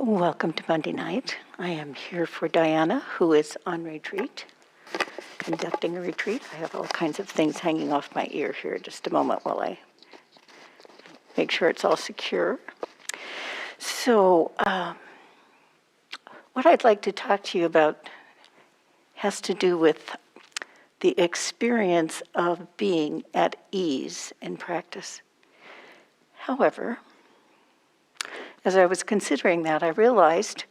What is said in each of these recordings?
Welcome to Monday night. I am here for Diana, who is on retreat, conducting a retreat. I have all kinds of things hanging off my ear here. Just a moment while I make sure it's all secure. So, what I'd like to talk to you about has to do with the experience of being at ease in practice. However, as I was considering that, I realized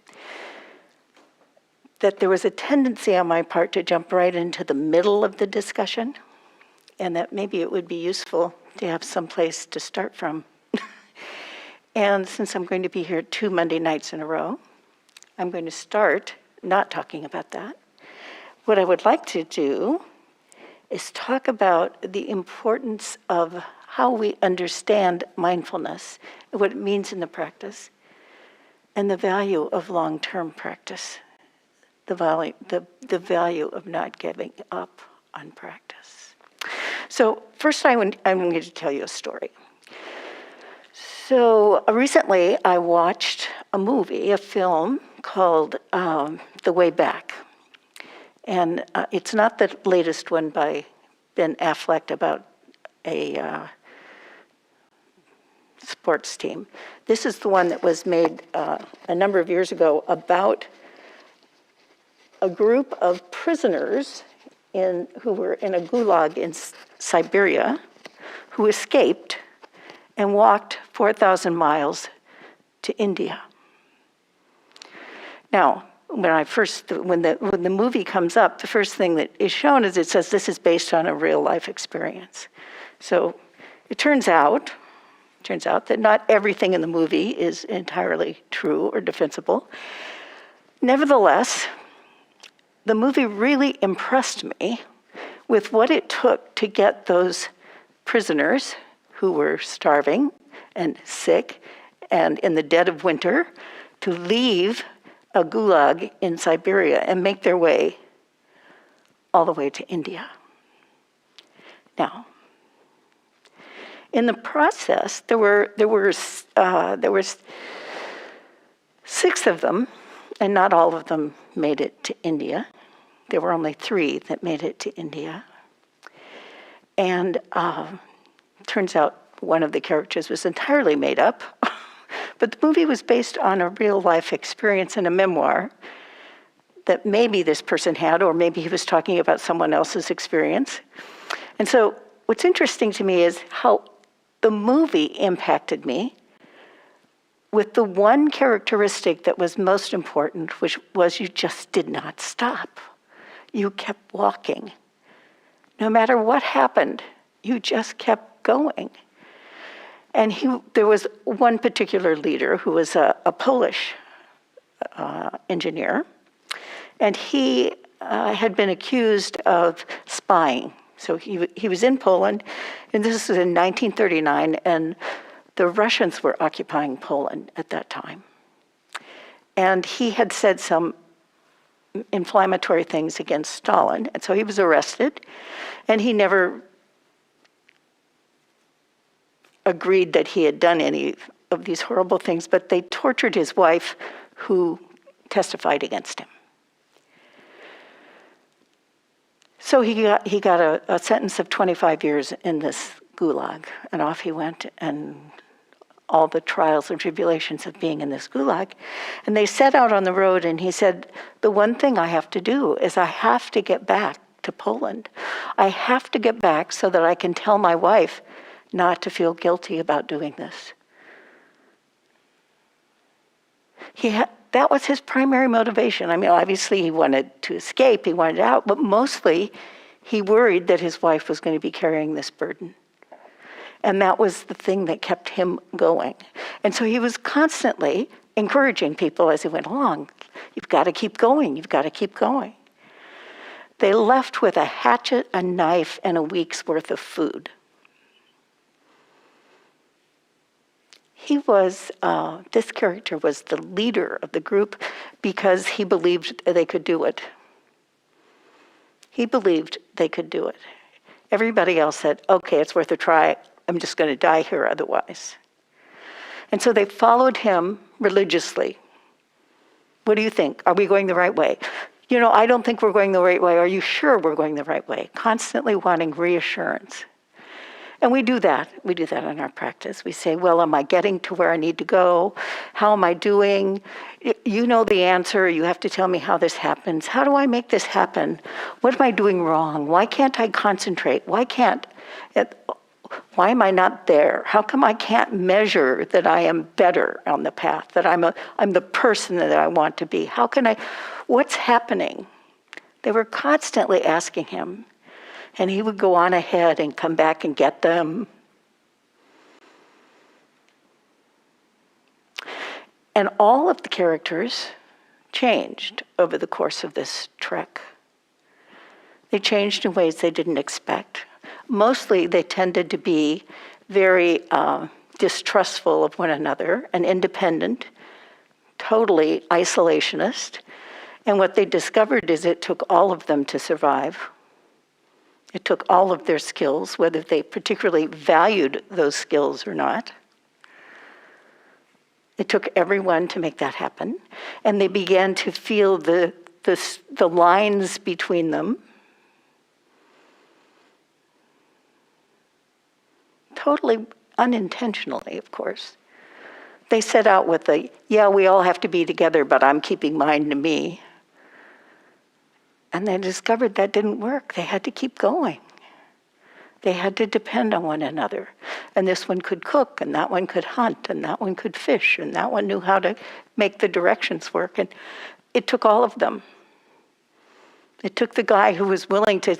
that there was a tendency on my part to jump right into the middle of the discussion, and that maybe it would be useful to have some place to start from. And since I'm going to be here 2 Monday nights in a row, I'm going to start not talking about that. What I would like to do is talk about the importance of how we understand mindfulness, what it means in the practice, and the value of long-term practice, the value of not giving up on practice. So first I'm going to tell you a story. So recently I watched a film called The Way Back. And it's not the latest one by Ben Affleck about a sports team. This is the one that was made a number of years ago about a group of prisoners who were in a gulag in Siberia who escaped and walked 4,000 miles to India. Now, when the movie comes up, the first thing that is shown is it says this is based on a real life experience. So it turns out that not everything in the movie is entirely true or defensible. Nevertheless, the movie really impressed me with what it took to get those prisoners who were starving and sick and in the dead of winter to leave a gulag in Siberia and make their way all the way to India. Now, in the process, there were 6 of them, and not all of them made it to India. There were only 3 that made it to India. And turns out one of the characters was entirely made up. But the movie was based on a real life experience and a memoir that maybe this person had, or maybe he was talking about someone else's experience. And so what's interesting to me is how the movie impacted me with the one characteristic that was most important, which was you just did not stop. You kept walking. No matter what happened, you just kept going. And there was one particular leader who was a Polish engineer, and he had been accused of spying. So he was in Poland, and this was in 1939, and the Russians were occupying Poland at that time. And he had said some inflammatory things against Stalin, and so he was arrested, and he never agreed that he had done any of these horrible things, but they tortured his wife who testified against him. So he got a sentence of 25 years in this gulag, and off he went, and all the trials and tribulations of being in this gulag. And they set out on the road, and he said, the one thing I have to do is I have to get back to Poland. I have to get back so that I can tell my wife not to feel guilty about doing this. That was his primary motivation. I mean, obviously he wanted to escape, he wanted out, but mostly he worried that his wife was going to be carrying this burden. And that was the thing that kept him going. And so he was constantly encouraging people as he went along. You've got to keep going, you've got to keep going. They left with a hatchet, a knife, and a week's worth of food. This character was the leader of the group because he believed they could do it. He believed they could do it. Everybody else said, okay, it's worth a try. I'm just going to die here otherwise. And so they followed him religiously What do you think? Are we going the right way? I don't think we're going the right way. Are you sure we're going the right way? Constantly wanting reassurance. And we do that. We do that in our practice. We say, well, am I getting to where I need to go? How am I doing? You know the answer. You have to tell me how this happens. How do I make this happen? What am I doing wrong? Why can't I concentrate? Why am I not there? How come I can't measure that I am better on the path, that I'm the person that I want to be? What's happening? They were constantly asking him. And he would go on ahead and come back and get them. And all of the characters changed over the course of this trek. They changed in ways they didn't expect. Mostly they tended to be very distrustful of one another and independent, totally isolationist. And what they discovered is it took all of them to survive. It took all of their skills, whether they particularly valued those skills or not. It took everyone to make that happen. And they began to feel the lines between them. Totally unintentionally, of course. They set out with we all have to be together, but I'm keeping mine to me. And they discovered that didn't work. They had to keep going. They had to depend on one another. And this one could cook, and that one could hunt, and that one could fish, and that one knew how to make the directions work. And it took all of them. It took the guy who was willing to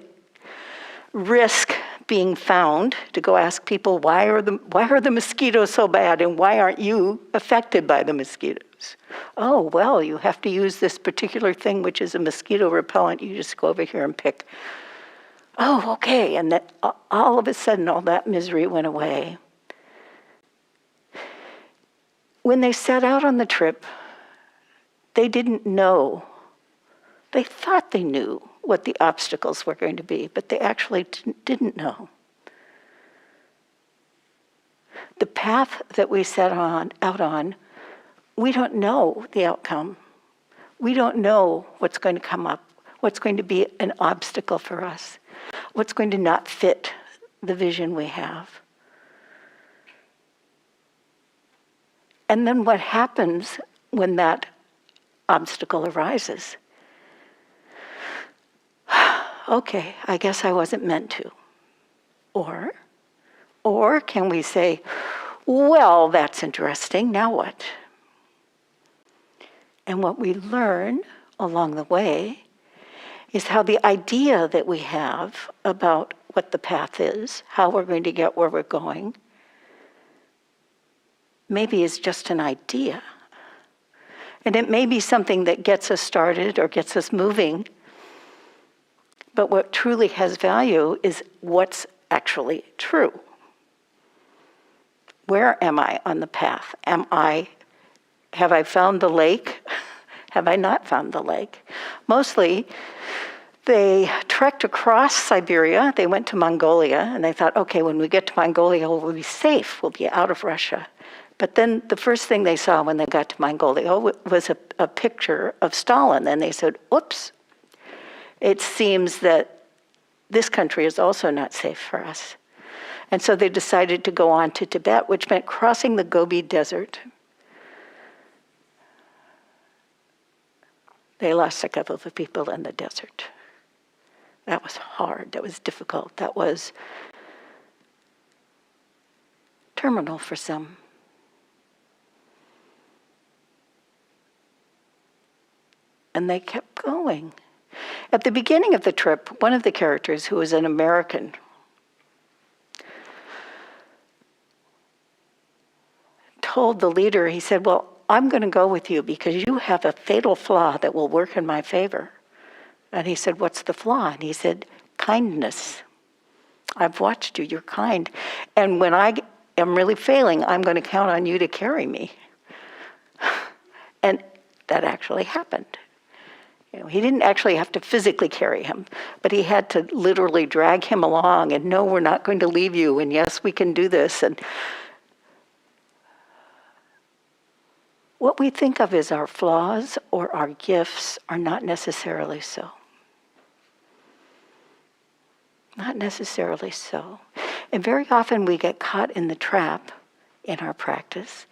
risk being found, to go ask people, why are the mosquitoes so bad, and why aren't you affected by the mosquitoes? Oh, well, you have to use this particular thing, which is a mosquito repellent. You just go over here and pick. Oh, okay. And that all of a sudden, all that misery went away. When they set out on the trip, they didn't know. They thought they knew what the obstacles were going to be, but they actually didn't know. The path that we set out on, we don't know the outcome. We don't know what's going to come up, what's going to be an obstacle for us, what's going to not fit the vision we have. And then what happens when that obstacle arises? Okay, I guess I wasn't meant to. Or can we say, well, that's interesting, now what? And what we learn along the way is how the idea that we have about what the path is, how we're going to get where we're going, maybe is just an idea. And it may be something that gets us started or gets us moving, but what truly has value is what's actually true. Where am I on the path? Have I found the lake? Have I not found the lake? Mostly, they trekked across Siberia. They went to Mongolia, and they thought, okay, when we get to Mongolia, we'll be safe. We'll be out of Russia. But then the first thing they saw when they got to Mongolia was a picture of Stalin, and they said, oops, it seems that this country is also not safe for us. And so they decided to go on to Tibet, which meant crossing the Gobi Desert. They lost a couple of people in the desert. That was hard, that was difficult, that was terminal for some. And they kept going. At the beginning of the trip, one of the characters, who was an American, told the leader, he said, well, I'm going to go with you because you have a fatal flaw that will work in my favor. And he said, what's the flaw? And he said, kindness. I've watched you, you're kind. And when I am really failing, I'm going to count on you to carry me. And that actually happened. He didn't actually have to physically carry him, but he had to literally drag him along and no, we're not going to leave you, and yes, we can do this. And what we think of as our flaws or our gifts are not necessarily so. Not necessarily so. And very often we get caught in the trap in our practice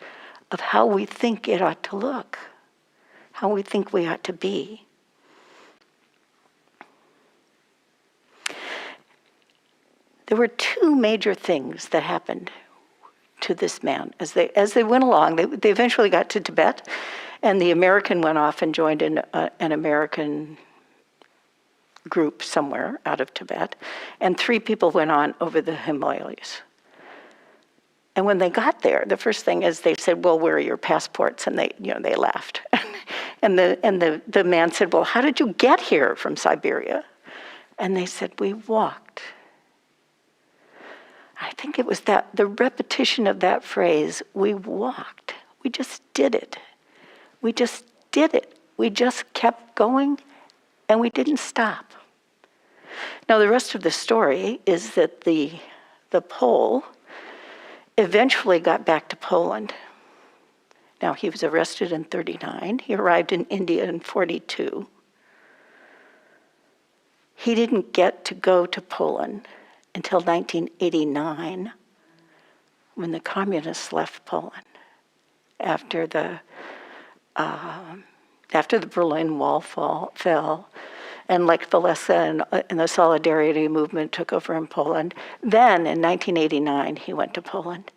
of how we think it ought to look, how we think we ought to be. There were two major things that happened to this man as they went along. They eventually got to Tibet, and the American went off and joined an American group somewhere out of Tibet, and 3 people went on over the Himalayas. And when they got there, the first thing is they said, "Well, where are your passports?" And they laughed. and the man said, "Well, how did you get here from Siberia?" And they said, "We walked." I think it was the repetition of that phrase, "we walked." We just did it. We just did it. We just kept going, and we didn't stop. Now, the rest of the story is that the Pole eventually got back to Poland. Now, he was arrested in 1939. He arrived in India in 1942. He didn't get to go to Poland until 1989, when the communists left Poland after the Berlin Wall fell, and Lech Walesa and the Solidarity movement took over in Poland. Then, in 1989, he went to Poland,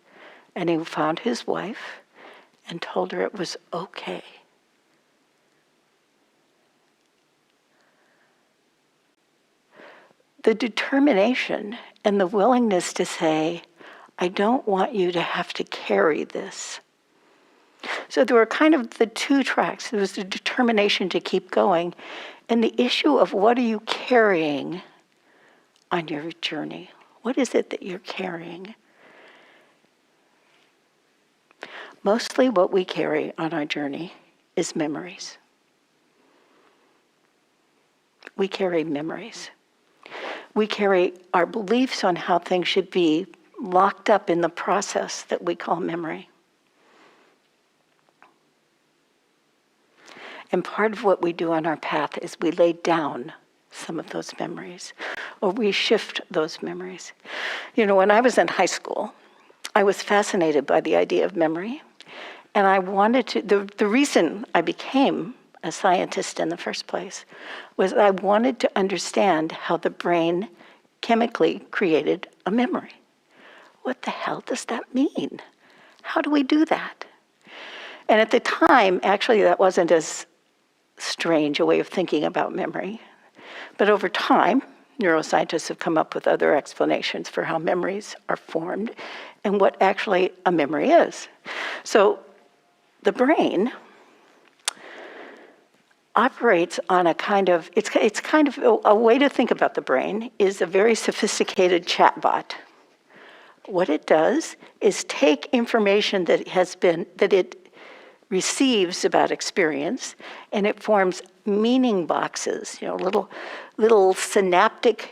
and he found his wife and told her it was okay. The determination and the willingness to say, "I don't want you to have to carry this." So there were kind of the two tracks. There was the determination to keep going, and the issue of what are you carrying on your journey? What is it that you're carrying? Mostly what we carry on our journey is memories. We carry memories. We carry our beliefs on how things should be locked up in the process that we call memory. And part of what we do on our path is we lay down some of those memories, or we shift those memories. When I was in high school, I was fascinated by the idea of memory, and I wanted to, the reason I became a scientist in the first place was I wanted to understand how the brain chemically created a memory. What the hell does that mean? How do we do that? And at the time, actually, that wasn't as strange a way of thinking about memory. But over time, neuroscientists have come up with other explanations for how memories are formed and what actually a memory is. So the brain operates on a kind of, it's kind of a way to think about the brain is a very sophisticated chatbot. What it does is take information that it receives about experience, and it forms meaning boxes, little synaptic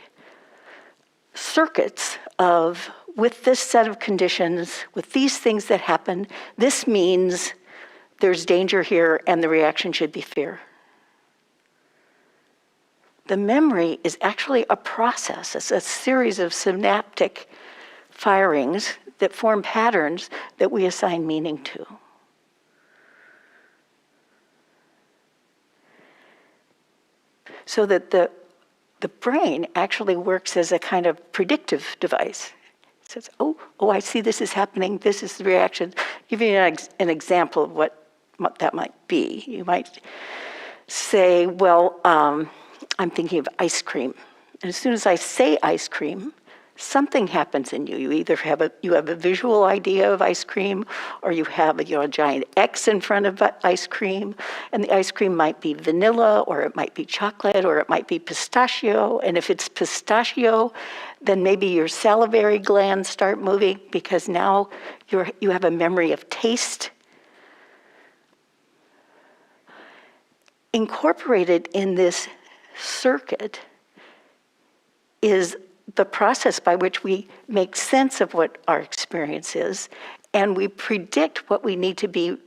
circuits of, with this set of conditions, with these things that happen, this means there's danger here and the reaction should be fear. The memory is actually a process. It's a series of synaptic firings that form patterns that we assign meaning to. So that the brain actually works as a kind of predictive device. It says, oh, I see this is happening, this is the reaction. I'll give you an example of what that might be. You might say, well, I'm thinking of ice cream. And as soon as I say ice cream, something happens in you. You either have a visual idea of ice cream, or you have a giant X in front of ice cream, and the ice cream might be vanilla, or it might be chocolate, or it might be pistachio. And if it's pistachio, then maybe your salivary glands start moving because now you have a memory of taste. Incorporated in this circuit is the process by which we make sense of what our experience is, and we predict what we need to be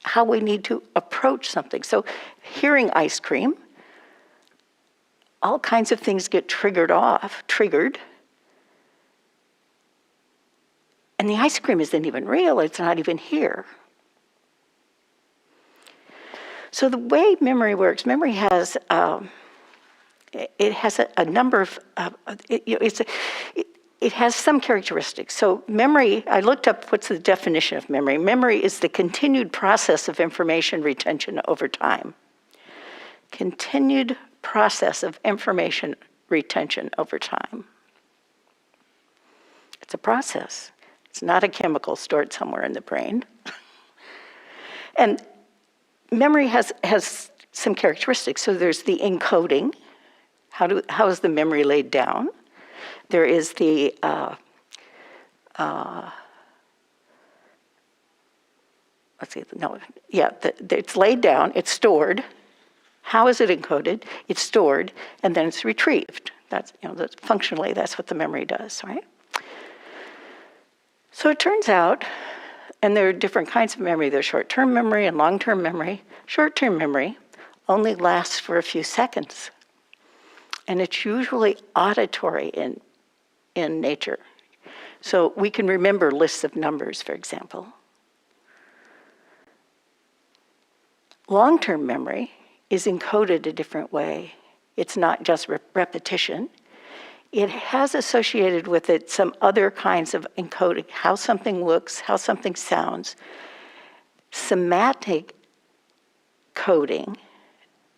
how we need to approach something. So hearing ice cream, all kinds of things get triggered. And the ice cream isn't even real, it's not even here. So the way memory works, memory has, it has a number of, it has some characteristics. So memory, I looked up what's the definition of memory. Memory is the continued process of information retention over time. Continued process of information retention over time. It's a process. It's not a chemical stored somewhere in the brain. And memory has some characteristics. So there's the encoding. How is the memory laid down? There is the it's laid down, it's stored. How is it encoded? It's stored, and then it's retrieved. Functionally, that's what the memory does, right? So it turns out, and there are different kinds of memory. There's short-term memory and long-term memory. Short-term memory only lasts for a few seconds, and it's usually auditory in nature. So we can remember lists of numbers, for example. Long-term memory is encoded a different way. It's not just repetition. It has associated with it some other kinds of encoding, how something looks, how something sounds. Semantic coding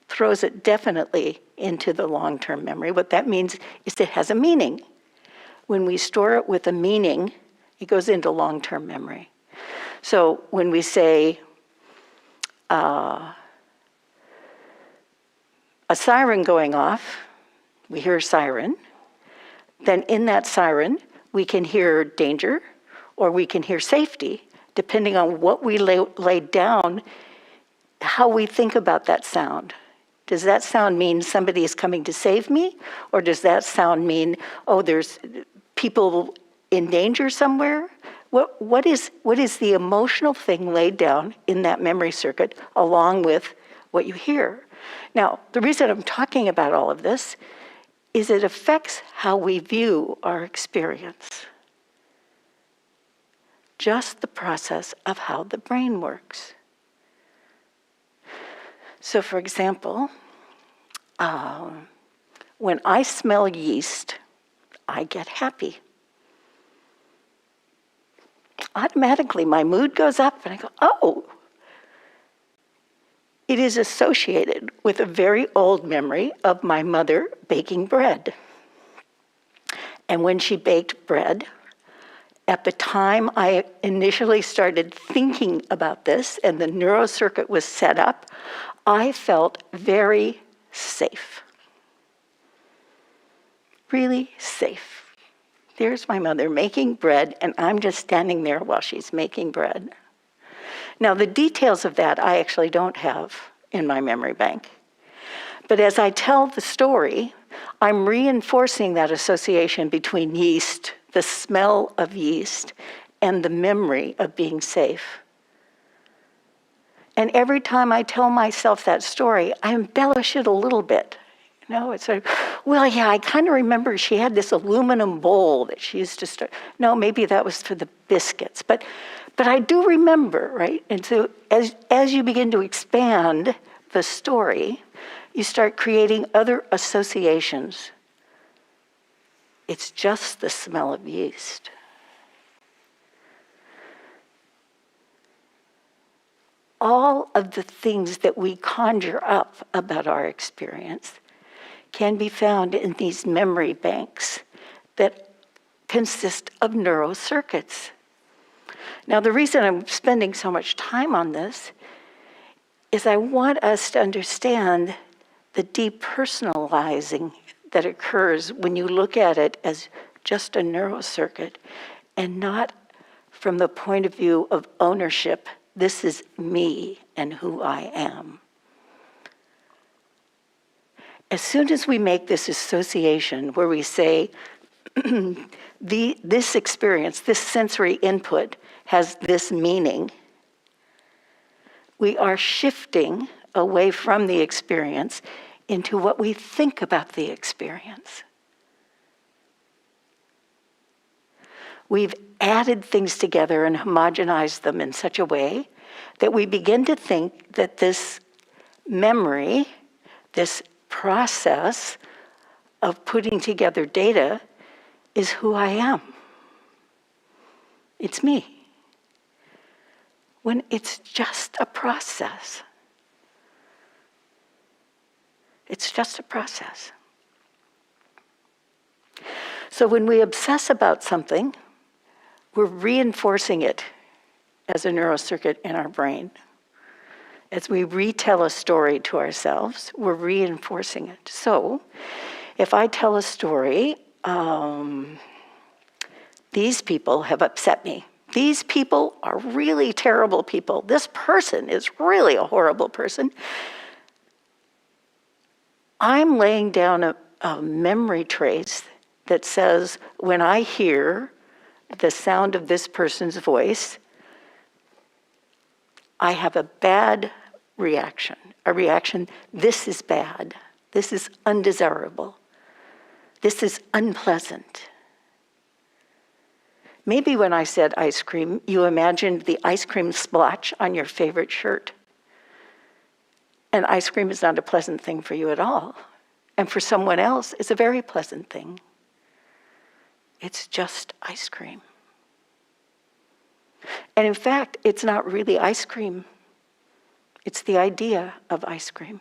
throws it definitely into the long-term memory. What that means is it has a meaning. When we store it with a meaning, it goes into long-term memory. So when we say, a siren going off, we hear a siren, then in that siren, we can hear danger or we can hear safety, depending on what we lay down, how we think about that sound. Does that sound mean somebody is coming to save me? Or does that sound mean, oh, there's people in danger somewhere? What is the emotional thing laid down in that memory circuit along with what you hear? Now, the reason I'm talking about all of this is it affects how we view our experience. Just the process of how the brain works. So for example, when I smell yeast, I get happy. Automatically, my mood goes up and I go, oh, it is associated with a very old memory of my mother baking bread. And when she baked bread, at the time I initially started thinking about this and the neurocircuit was set up, I felt very safe. Really safe. There's my mother making bread, and I'm just standing there while she's making bread. Now, the details of that I actually don't have in my memory bank. But as I tell the story, I'm reinforcing that association between yeast, the smell of yeast, and the memory of being safe. And every time I tell myself that story, I embellish it a little bit. It's sort of, well, yeah, I kind of remember she had this aluminum bowl that she used to start. No, maybe that was for the biscuits. But I do remember, right? And so as you begin to expand the story, you start creating other associations. It's just the smell of yeast. All of the things that we conjure up about our experience can be found in these memory banks that consist of neurocircuits. Now, the reason I'm spending so much time on this is I want us to understand the depersonalizing that occurs when you look at it as just a neurocircuit and not from the point of view of ownership. This is me and who I am. As soon as we make this association where we say, this experience, this sensory input has this meaning, we are shifting away from the experience into what we think about the experience. We've added things together and homogenized them in such a way that we begin to think that this memory, this process of putting together data, is who I am. It's me. When it's just a process. It's just a process. So when we obsess about something, we're reinforcing it as a neurocircuit in our brain. As we retell a story to ourselves, we're reinforcing it. So if I tell a story, these people have upset me. These people are really terrible people. This person is really a horrible person. I'm laying down a memory trace that says, when I hear the sound of this person's voice, I have a bad reaction. A reaction, this is bad. This is undesirable. This is unpleasant. Maybe when I said ice cream, you imagined the ice cream splotch on your favorite shirt. And ice cream is not a pleasant thing for you at all. And for someone else, it's a very pleasant thing. It's just ice cream. And in fact, it's not really ice cream. It's the idea of ice cream.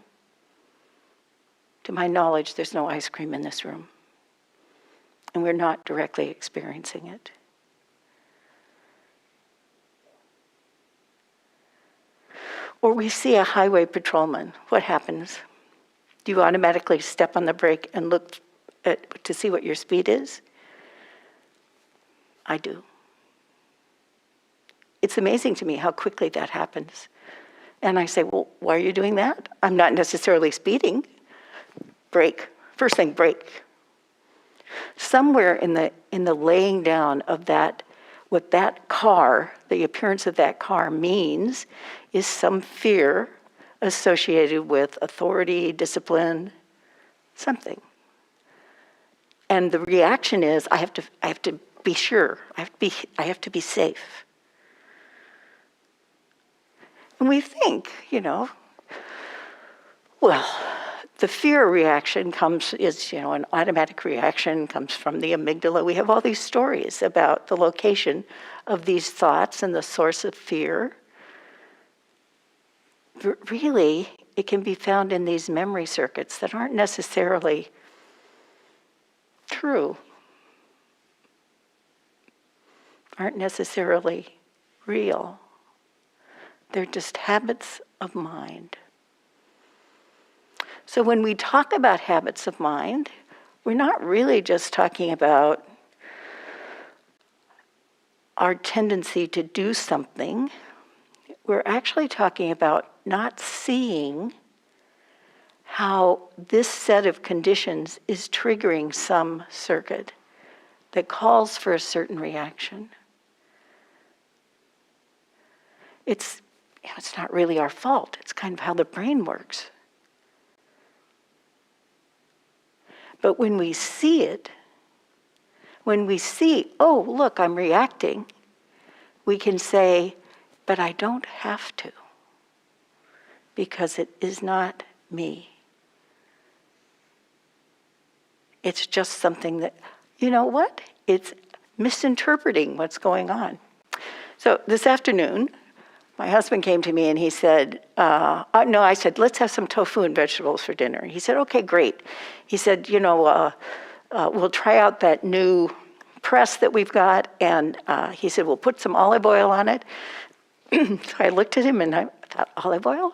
To my knowledge, there's no ice cream in this room. And we're not directly experiencing it. Or we see a highway patrolman. What happens? Do you automatically step on the brake and look to see what your speed is? I do. It's amazing to me how quickly that happens. And I say, well, why are you doing that? I'm not necessarily speeding. Brake. First thing, brake. Somewhere in the laying down of that, what that car, the appearance of that car means, is some fear associated with authority, discipline, something. And the reaction is, I have to be sure. I have to be safe. And we think, well, the fear reaction is an automatic reaction, comes from the amygdala. We have all these stories about the location of these thoughts and the source of fear. But really, it can be found in these memory circuits that aren't necessarily true, aren't necessarily real. They're just habits of mind. So when we talk about habits of mind, we're not really just talking about our tendency to do something. We're actually talking about not seeing how this set of conditions is triggering some circuit that calls for a certain reaction. It's not really our fault. It's kind of how the brain works. But when we see it, when we see, oh, look, I'm reacting, we can say, but I don't have to, because it is not me. It's just something that, you know what? It's misinterpreting what's going on. So this afternoon, my husband came to me and he said, I said, let's have some tofu and vegetables for dinner. He said, okay, great. He said, we'll try out that new press that we've got. And he said, we'll put some olive oil on it. So I looked at him and I thought, olive oil?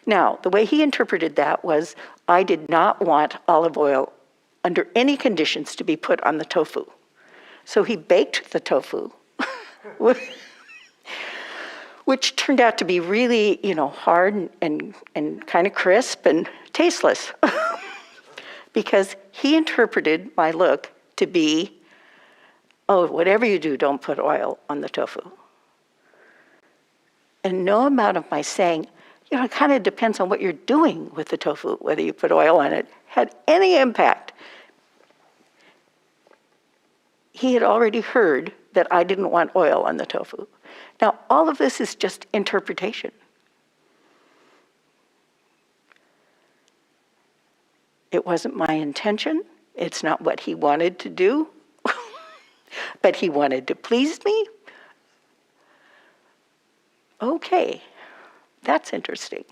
Now, the way he interpreted that was, I did not want olive oil under any conditions to be put on the tofu. So he baked the tofu, which turned out to be really, hard and kind of crisp and tasteless. Because he interpreted my look to be, oh, whatever you do, don't put oil on the tofu. And no amount of my saying, it kind of depends on what you're doing with the tofu, whether you put oil on it, had any impact. He had already heard that I didn't want oil on the tofu. Now, all of this is just interpretation. It wasn't my intention. It's not what he wanted to do. But he wanted to please me. Okay, that's interesting.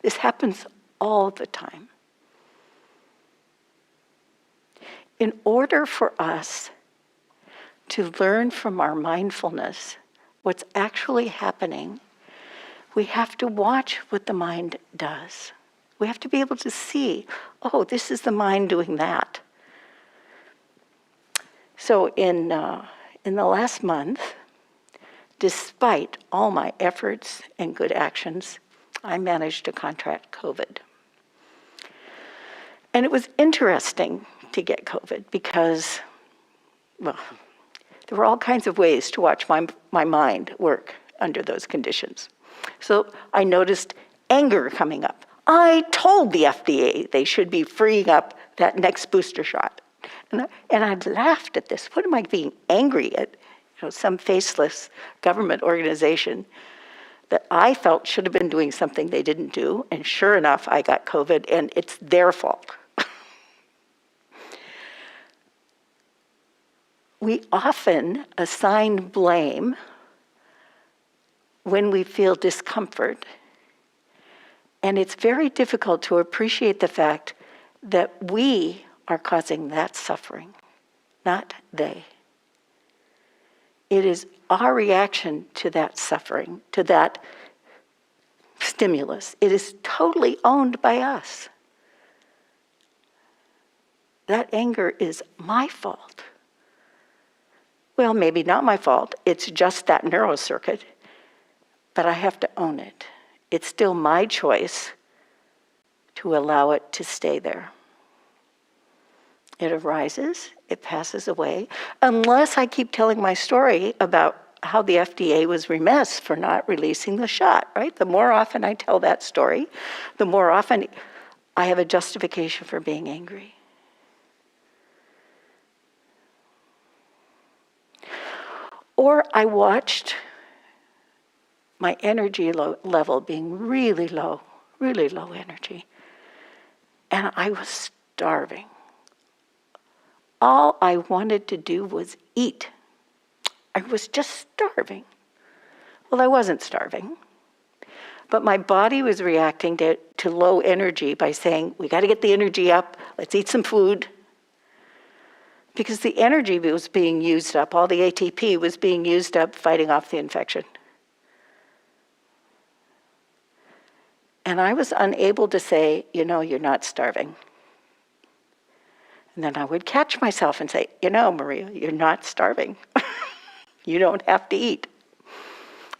This happens all the time. In order for us to learn from our mindfulness what's actually happening, we have to watch what the mind does. We have to be able to see, oh, this is the mind doing that. So in the last month, despite all my efforts and good actions, I managed to contract COVID. And it was interesting to get COVID because, well, there were all kinds of ways to watch my mind work under those conditions. So I noticed anger coming up. I told the FDA they should be freeing up that next booster shot. And I'd laughed at this. What am I being angry at? Some faceless government organization that I felt should have been doing something they didn't do. And sure enough, I got COVID, and it's their fault. We often assign blame when we feel discomfort, and it's very difficult to appreciate the fact that we are causing that suffering, not they. It is our reaction to that suffering, to that stimulus. It is totally owned by us. That anger is my fault. Well, maybe not my fault. It's just that neurocircuit, but I have to own it. It's still my choice to allow it to stay there. It arises, it passes away, unless I keep telling my story about how the FDA was remiss for not releasing the shot, right? The more often I tell that story, the more often I have a justification for being angry. Or I watched my energy level being really low energy. And I was starving. All I wanted to do was eat. I was just starving. Well, I wasn't starving. But my body was reacting to low energy by saying, we got to get the energy up, let's eat some food. Because the energy was being used up, all the ATP was being used up fighting off the infection. And I was unable to say, you're not starving. And then I would catch myself and say, Maria, you're not starving. You don't have to eat.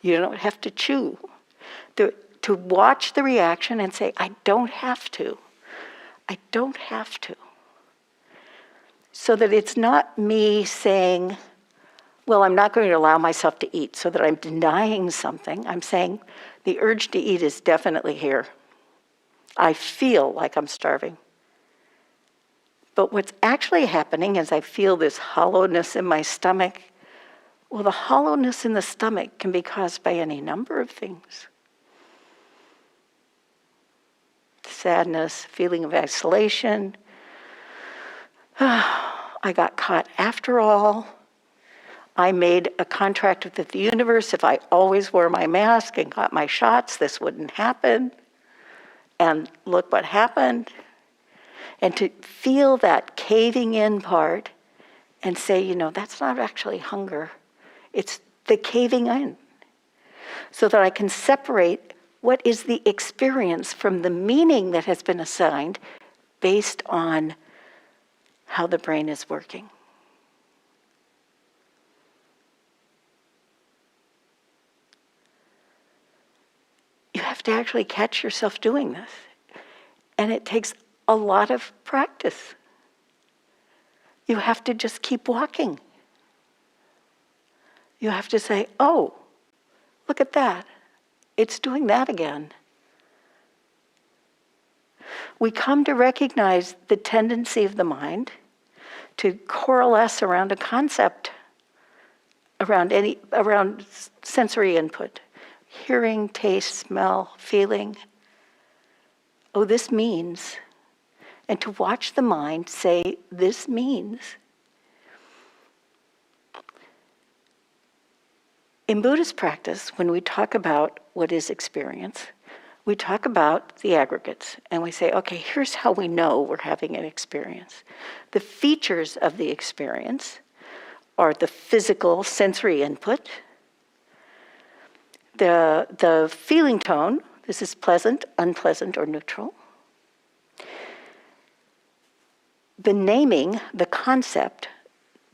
You don't have to chew. To watch the reaction and say, I don't have to. I don't have to. So that it's not me saying, well, I'm not going to allow myself to eat, so that I'm denying something. I'm saying the urge to eat is definitely here. I feel like I'm starving. But what's actually happening is I feel this hollowness in my stomach. Well, the hollowness in the stomach can be caused by any number of things. Sadness, feeling of isolation. I got caught after all. I made a contract with the universe. If I always wore my mask and got my shots, this wouldn't happen. And look what happened. And to feel that caving in part and say, that's not actually hunger. It's the caving in. So that I can separate what is the experience from the meaning that has been assigned based on how the brain is working. You have to actually catch yourself doing this. And it takes a lot of practice. You have to just keep walking. You have to say, oh, look at that. it's doing that again. We come to recognize the tendency of the mind to coalesce around a concept, around sensory input, hearing, taste, smell, feeling. Oh, this means. And to watch the mind say, this means. In Buddhist practice, when we talk about what is experience, we talk about the aggregates, and we say, okay, here's how we know we're having an experience. The features of the experience are the physical sensory input, the feeling tone, this is pleasant, unpleasant, or neutral. The naming, the concept,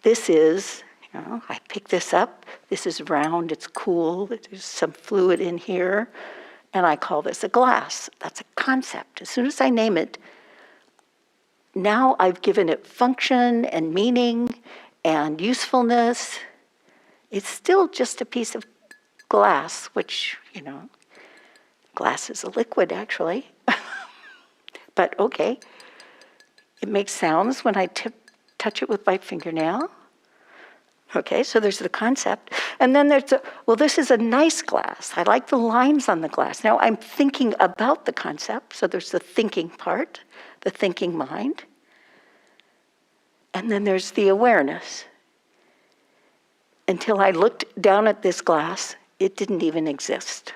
this is, I pick this up, this is round, it's cool, there's some fluid in here, and I call this a glass. That's a concept. As soon as I name it, now I've given it function and meaning and usefulness. It's still just a piece of glass, which, glass is a liquid actually. But okay, it makes sounds when I touch it with my fingernail. Okay, so there's the concept. And then there's this is a nice glass. I like the lines on the glass. Now I'm thinking about the concept. So there's the thinking part, the thinking mind. And then there's the awareness. Until I looked down at this glass, it didn't even exist.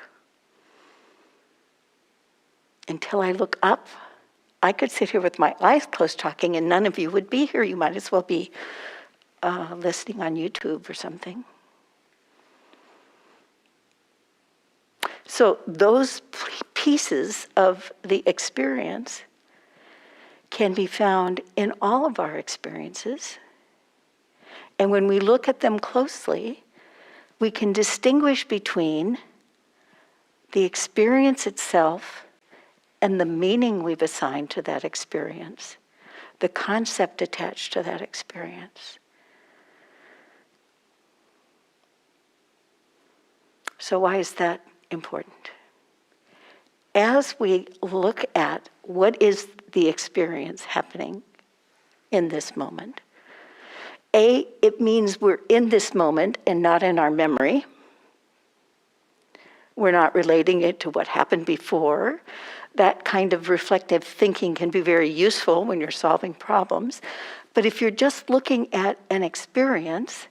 Until I look up, I could sit here with my eyes closed talking and none of you would be here. You might as well be listening on YouTube or something. So those pieces of the experience can be found in all of our experiences. And when we look at them closely, we can distinguish between the experience itself and the meaning we've assigned to that experience, the concept attached to that experience. So why is that important? As we look at what is the experience happening in this moment, it means we're in this moment and not in our memory. We're not relating it to what happened before. That kind of reflective thinking can be very useful when you're solving problems. But if you're just looking at an experience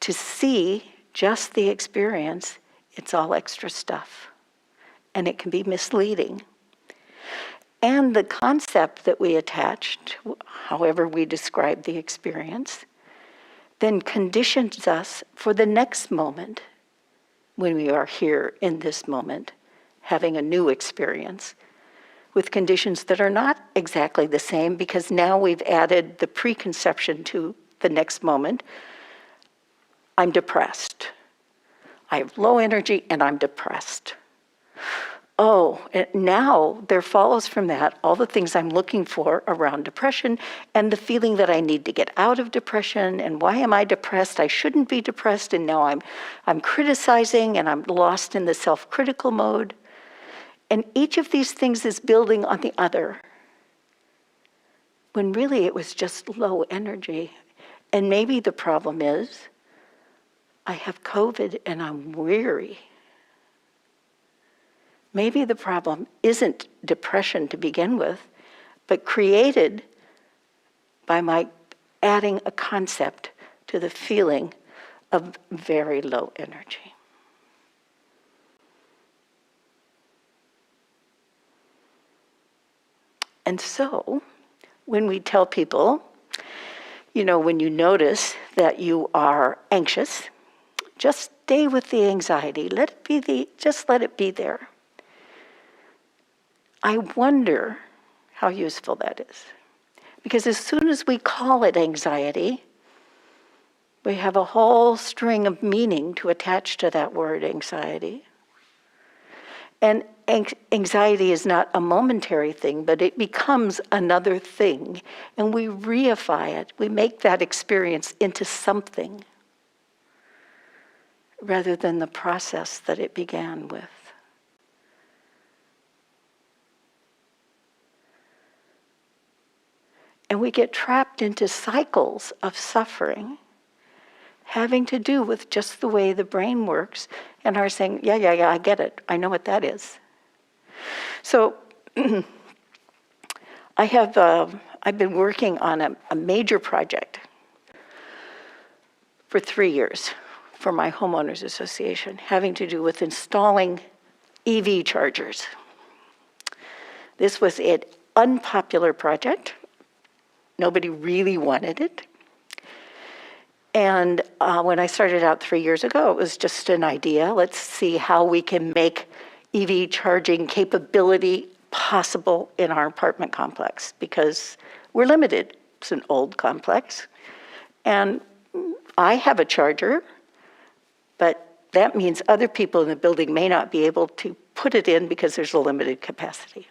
to see just the experience, it's all extra stuff. And it can be misleading. And the concept that we attached, however we describe the experience, then conditions us for the next moment when we are here in this moment, having a new experience with conditions that are not exactly the same because now we've added the preconception to the next moment. I'm depressed. I have low energy and I'm depressed. Oh, and now there follows from that all the things I'm looking for around depression and the feeling that I need to get out of depression and why am I depressed? I shouldn't be depressed and now I'm criticizing and I'm lost in the self-critical mode. And each of these things is building on the other when really it was just low energy. And maybe the problem is I have COVID and I'm weary. Maybe the problem isn't depression to begin with, but created by my adding a concept to the feeling of very low energy. And so, when we tell people, when you notice that you are anxious, just stay with the anxiety. Just let it be there. I wonder how useful that is. Because as soon as we call it anxiety, we have a whole string of meaning to attach to that word anxiety. And anxiety is not a momentary thing, but it becomes another thing. And we reify it. We make that experience into something rather than the process that it began with. And we get trapped into cycles of suffering having to do with just the way the brain works, and are saying, yeah, I get it. I know what that is. So I've been working on a major project for 3 years for my homeowners association, having to do with installing EV chargers. This was an unpopular project. Nobody really wanted it. And when I started out 3 years ago, it was just an idea. Let's see how we can make EV charging capability possible in our apartment complex, because we're limited. It's an old complex. And I have a charger, but that means other people in the building may not be able to put it in because there's a limited capacity.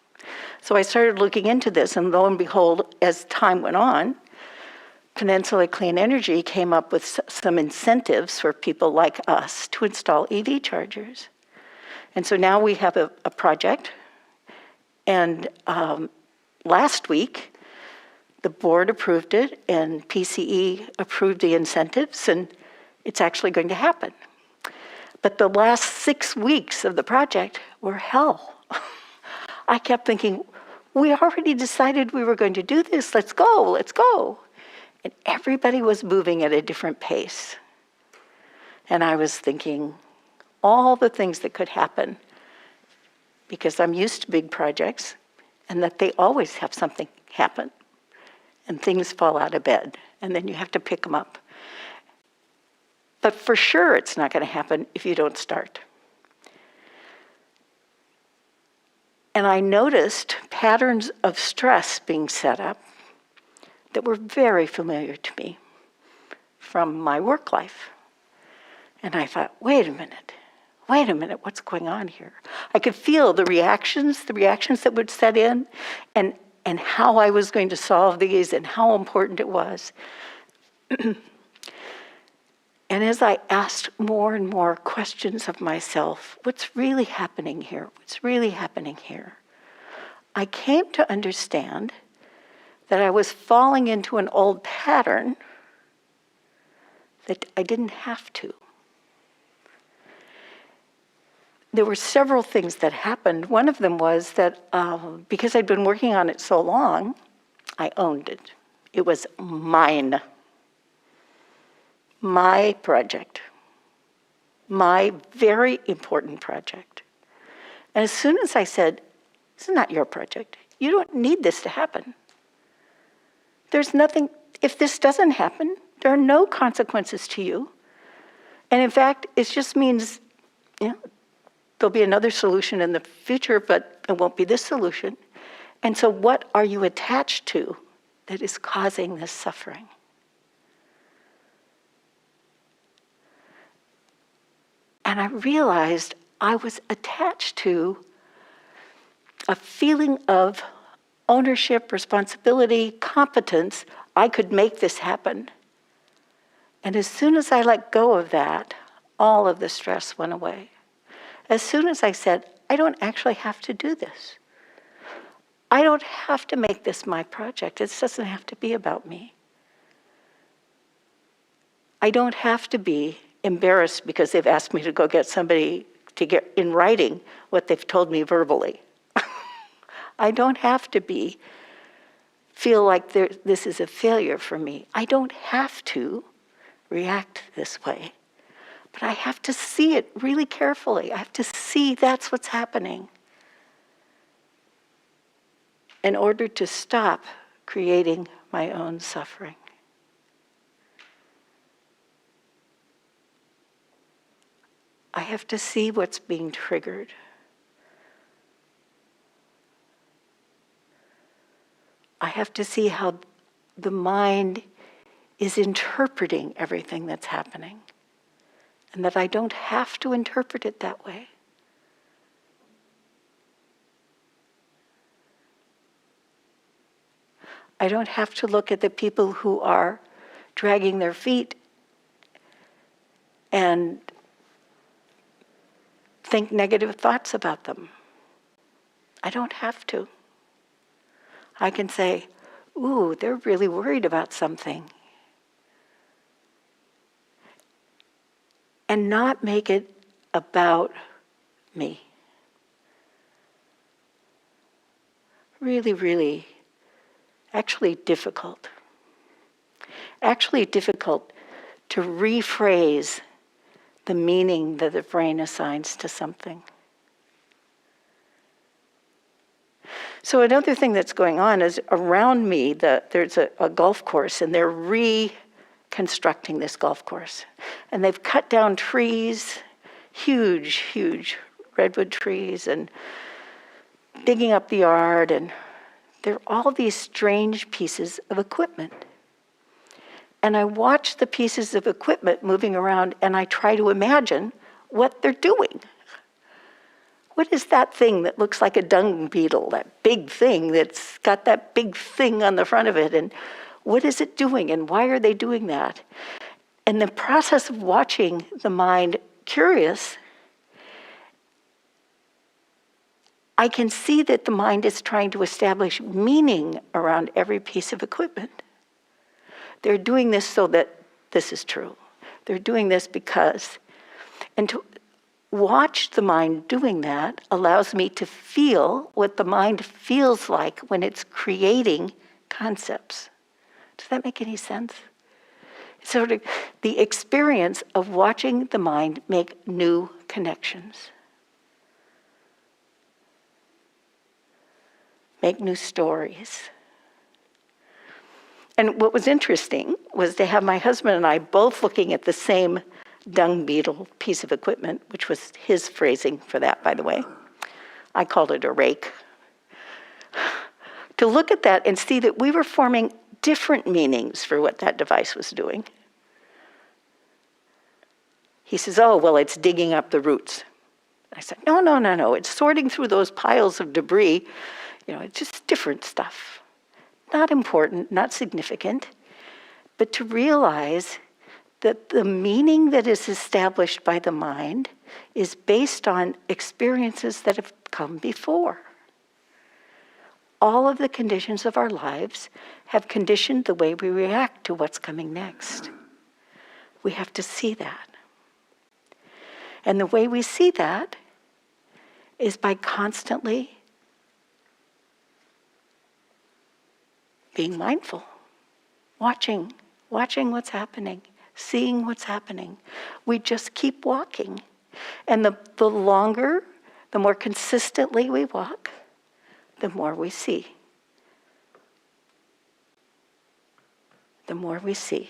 So I started looking into this, and lo and behold, as time went on, Peninsula Clean Energy came up with some incentives for people like us to install EV chargers. And so now we have a project, and last week, the board approved it, and PCE approved the incentives, and it's actually going to happen. But the last 6 weeks of the project were hell. I kept thinking, we already decided we were going to do this, let's go. And everybody was moving at a different pace. And I was thinking all the things that could happen, because I'm used to big projects, and that they always have something happen, and things fall out of bed, and then you have to pick them up. But for sure it's not going to happen if you don't start. And I noticed patterns of stress being set up that were very familiar to me from my work life. And I thought, wait a minute, what's going on here? I could feel the reactions that would set in, and how I was going to solve these, and how important it was. And as I asked more and more questions of myself, what's really happening here? I came to understand that I was falling into an old pattern that I didn't have to. There were several things that happened. One of them was that because I'd been working on it so long, I owned it. It was mine. My project. My very important project. And as soon as I said, this is not your project. You don't need this to happen. There's nothing, if this doesn't happen, there are no consequences to you. And in fact, it just means, there'll be another solution in the future, but it won't be this solution. And so what are you attached to that is causing this suffering? And I realized I was attached to a feeling of ownership, responsibility, competence. I could make this happen. And as soon as I let go of that, all of the stress went away. As soon as I said, I don't actually have to do this. I don't have to make this my project. It doesn't have to be about me. I don't have to be embarrassed because they've asked me to go get somebody to get in writing what they've told me verbally. I don't have to feel like this is a failure for me. I don't have to react this way. But I have to see it really carefully. I have to see that's what's happening in order to stop creating my own suffering. I have to see what's being triggered. I have to see how the mind is interpreting everything that's happening, and that I don't have to interpret it that way. I don't have to look at the people who are dragging their feet and think negative thoughts about them. I don't have to. I can say, ooh, they're really worried about something. And not make it about me. Really, really, actually difficult. Actually difficult to rephrase the meaning that the brain assigns to something. So another thing that's going on is around me, there's a golf course, and they're reconstructing this golf course. And they've cut down trees, huge, huge redwood trees, and digging up the yard, and there are all these strange pieces of equipment. And I watch the pieces of equipment moving around, and I try to imagine what they're doing. What is that thing that looks like a dung beetle, that big thing that's got that big thing on the front of it? And what is it doing, and why are they doing that? And the process of watching the mind curious, I can see that the mind is trying to establish meaning around every piece of equipment. They're doing this so that this is true. They're doing this because, and to watch the mind doing that allows me to feel what the mind feels like when it's creating concepts. Does that make any sense? It's sort of the experience of watching the mind make new connections. Make new stories. And what was interesting was to have my husband and I both looking at the same dung beetle piece of equipment, which was his phrasing for that, by the way. I called it a rake. To look at that and see that we were forming different meanings for what that device was doing. He says, oh, well, it's digging up the roots. I said, no, it's sorting through those piles of debris. It's just different stuff. Not important, not significant, but to realize that the meaning that is established by the mind is based on experiences that have come before. All of the conditions of our lives have conditioned the way we react to what's coming next. We have to see that. And the way we see that is by constantly being mindful, watching what's happening, seeing what's happening. We just keep walking. And the longer, the more consistently we walk, the more we see. The more we see.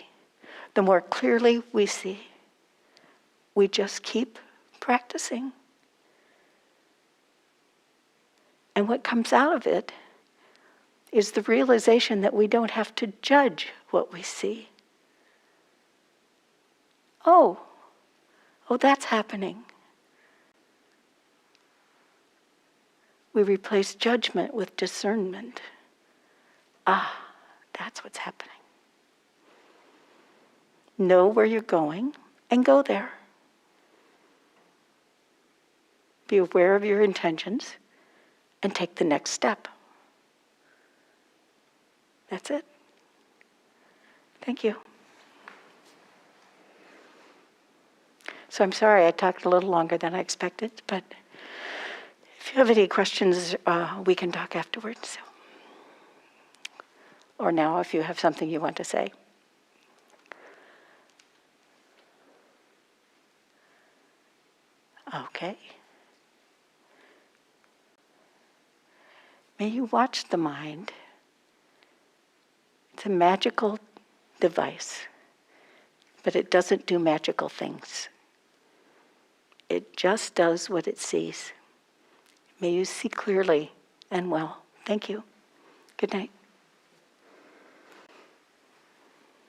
The more clearly we see. We just keep practicing. And what comes out of it is the realization that we don't have to judge what we see. Oh, that's happening. We replace judgment with discernment. That's what's happening. Know where you're going and go there. Be aware of your intentions and take the next step. That's it. Thank you. So I'm sorry I talked a little longer than I expected, but if you have any questions, we can talk afterwards. So. Or now if you have something you want to say. Okay. May you watch the mind. It's a magical device, but it doesn't do magical things. It just does what it sees. May you see clearly and well. Thank you. Good night.